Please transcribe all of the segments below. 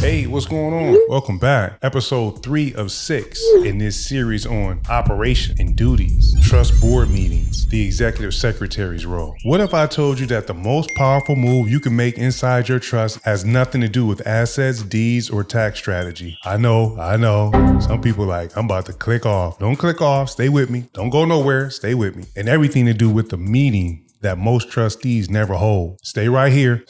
Hey, what's going on? Welcome back. Episode 3 of 6 in this series on operation and duties, trust board meetings, the executive secretary's role. What if I told you that the most powerful move you can make inside your trust has nothing to do with assets, deeds, or tax strategy? I know. Some people like, I'm about to click off. Don't click off. Stay with me. Don't go nowhere. Stay with me. And everything to do with the meeting that most trustees never hold. Stay right here,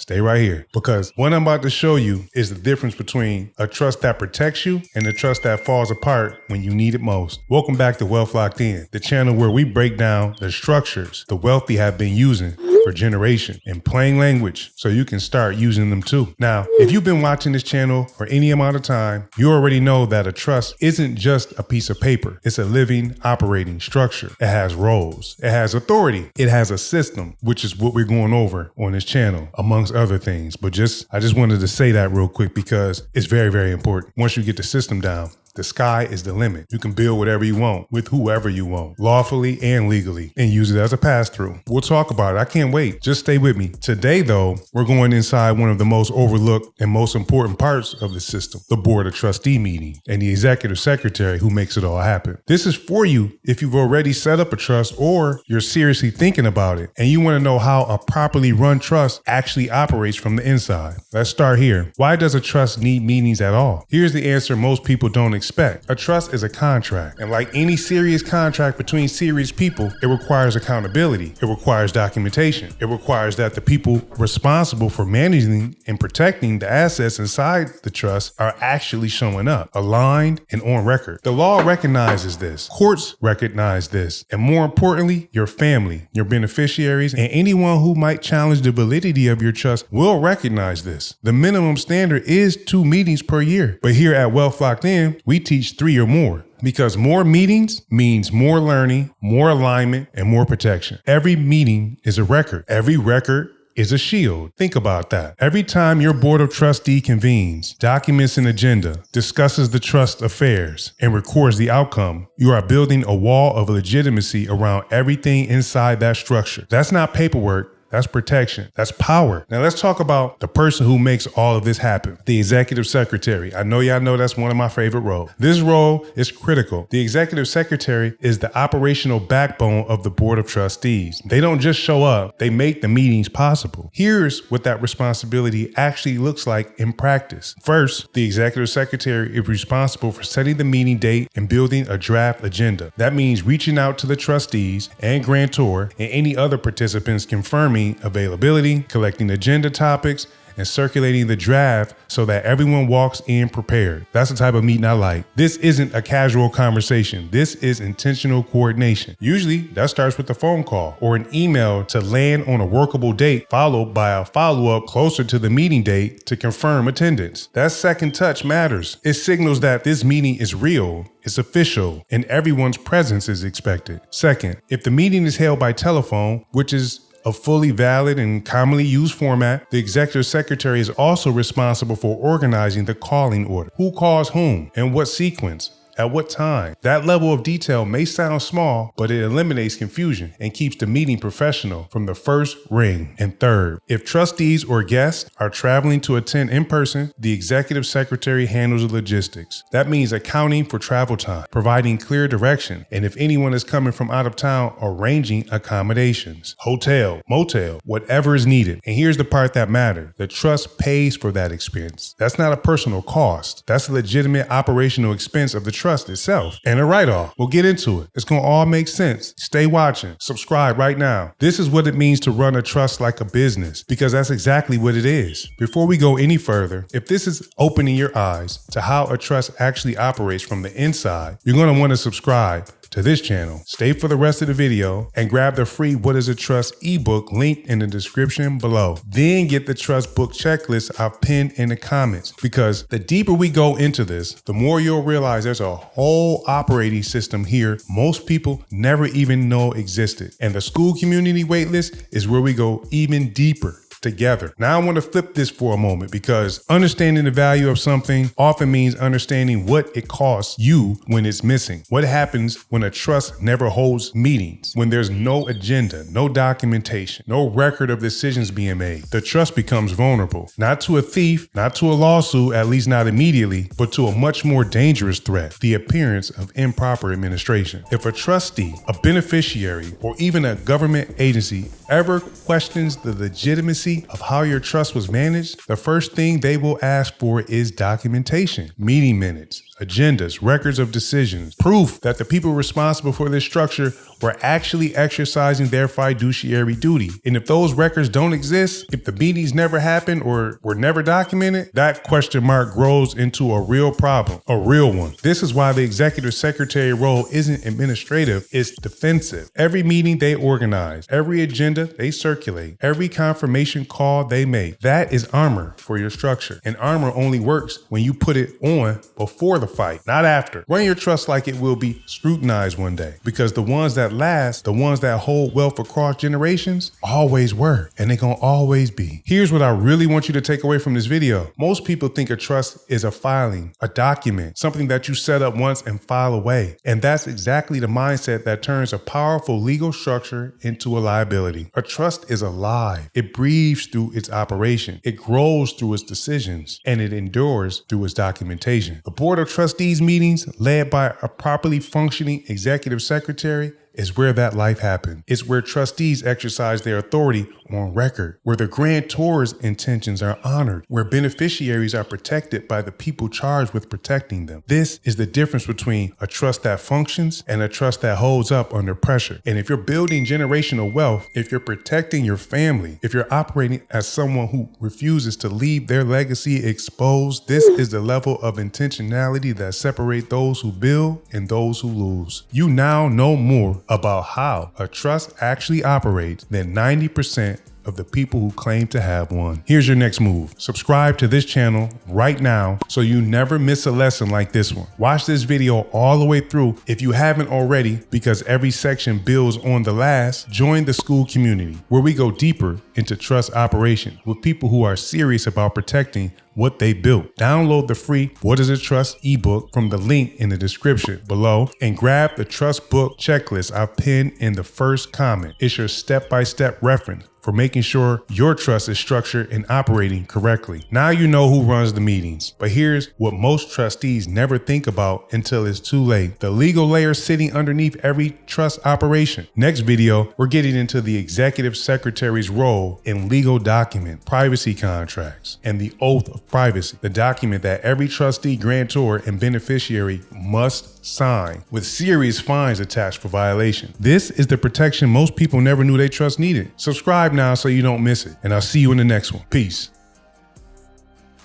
because what I'm about to show you is the difference between a trust that protects you and a trust that falls apart when you need it most. Welcome back to Wealth Locked In, the channel where we break down the structures the wealthy have been using for generations in plain language so you can start using them too. Now, if you've been watching this channel for any amount of time, you already know that a trust isn't just a piece of paper. It's a living, operating structure. It has roles. It has authority. It has a system, which is what we're going over on this channel, amongst other things. But I just wanted to say that real quick because it's very, very important. Once you get the system down, the sky is the limit. You can build whatever you want with whoever you want, lawfully and legally, and use it as a pass-through. We'll talk about it. I can't wait. Just stay with me. Today, though, we're going inside one of the most overlooked and most important parts of the system, the Board of Trustee meeting, and the executive secretary who makes it all happen. This is for you if you've already set up a trust or you're seriously thinking about it, and you want to know how a properly run trust actually operates from the inside. Let's start here. Why does a trust need meetings at all? Here's the answer most people don't expect. A trust is a contract, and like any serious contract between serious people, it requires accountability. It requires documentation. It requires that the people responsible for managing and protecting the assets inside the trust are actually showing up, aligned, and on record. The law recognizes this. Courts recognize this. And more importantly, your family, your beneficiaries, and anyone who might challenge the validity of your trust will recognize this. The minimum standard is 2 meetings per year. But here at Wealth Locked In, we teach 3 or more. Because more meetings means more learning, more alignment, and more protection. Every meeting is a record. Every record is a shield. Think about that. Every time your Board of Trustee convenes, documents an agenda, discusses the trust affairs, and records the outcome, you are building a wall of legitimacy around everything inside that structure. That's not paperwork. That's protection. That's power. Now let's talk about the person who makes all of this happen. The executive secretary. I know y'all know that's one of my favorite roles. This role is critical. The executive secretary is the operational backbone of the Board of Trustees. They don't just show up, they make the meetings possible. Here's what that responsibility actually looks like in practice. First, the executive secretary is responsible for setting the meeting date and building a draft agenda. That means reaching out to the trustees and grantor and any other participants confirming availability, collecting agenda topics, and circulating the draft so that everyone walks in prepared. That's the type of meeting I like. This isn't a casual conversation. This is intentional coordination. Usually that starts with a phone call or an email to land on a workable date, followed by a follow-up closer to the meeting date to confirm attendance. That second touch matters. It signals that this meeting is real, it's official, and everyone's presence is expected. Second, if the meeting is held by telephone, which is a fully valid and commonly used format, the executive secretary is also responsible for organizing the calling order. Who calls whom and what sequence? At what time? That level of detail may sound small, but it eliminates confusion and keeps the meeting professional from the first ring. And third, if trustees or guests are traveling to attend in person, the executive secretary handles the logistics. That means accounting for travel time, providing clear direction, and if anyone is coming from out of town, arranging accommodations, hotel, motel, whatever is needed. And here's the part that matters. The trust pays for that expense. That's not a personal cost. That's a legitimate operational expense of the trust itself and a write-off. We'll get into it. It's going to all make sense. Stay watching. Subscribe right now. This is what it means to run a trust like a business, because that's exactly what it is. Before we go any further, if this is opening your eyes to how a trust actually operates from the inside, you're going to want to subscribe to this channel. Stay for the rest of the video and grab the free What is a Trust ebook linked in the description below. Then get the trust book checklist I've pinned in the comments, because the deeper we go into this, the more you'll realize there's a whole operating system here most people never even know existed. And the school community waitlist is where we go even deeper. together. Now I want to flip this for a moment because understanding the value of something often means understanding what it costs you when it's missing. What happens when a trust never holds meetings, when there's no agenda, no documentation, no record of decisions being made? The trust becomes vulnerable, not to a thief, not to a lawsuit, at least not immediately, but to a much more dangerous threat, the appearance of improper administration. If a trustee, a beneficiary, or even a government agency ever questions the legitimacy of how your trust was managed, the first thing they will ask for is documentation, meeting minutes, agendas, records of decisions, proof that the people responsible for this structure were actually exercising their fiduciary duty. And if those records don't exist, if the meetings never happened or were never documented, that question mark grows into a real problem, a real one. This is why the executive secretary role isn't administrative, it's defensive. Every meeting they organize, every agenda they circulate, every confirmation call they make, that is armor for your structure. And armor only works when you put it on before the fight, not after. Run your trust like it will be scrutinized one day, because the ones that last, the ones that hold wealth across generations, always were, and they're gonna always be. Here's what I really want you to take away from this video. Most people think a trust is a filing, a document, something that you set up once and file away. And that's exactly the mindset that turns a powerful legal structure into a liability. A trust is alive. It breathes through its operation. It grows through its decisions, and it endures through its documentation. The Board of Trustees meetings, led by a properly functioning executive secretary, is where that life happened. It's where trustees exercise their authority on record, where the grantor's intentions are honored, where beneficiaries are protected by the people charged with protecting them. This is the difference between a trust that functions and a trust that holds up under pressure. And if you're building generational wealth, if you're protecting your family, if you're operating as someone who refuses to leave their legacy exposed, this is the level of intentionality that separates those who build and those who lose. You now know more about how a trust actually operates than 90% of the people who claim to have one. Here's your next move. Subscribe to this channel right now so you never miss a lesson like this one. Watch this video all the way through if you haven't already, because every section builds on the last. Join the school community where we go deeper into trust operation with people who are serious about protecting what they built. Download the free What is a Trust ebook from the link in the description below and grab the trust book checklist I've pinned in the first comment. It's your step-by-step reference for making sure your trust is structured and operating correctly. Now you know who runs the meetings, but here's what most trustees never think about until it's too late: the legal layer sitting underneath every trust operation. Next video, we're getting into the executive secretary's role in legal document, privacy contracts, and the oath of privacy, the document that every trustee, grantor, and beneficiary must sign, with serious fines attached for violation. This is the protection most people never knew they trust needed. Subscribe now so you don't miss it, and I'll see you in the next one. Peace.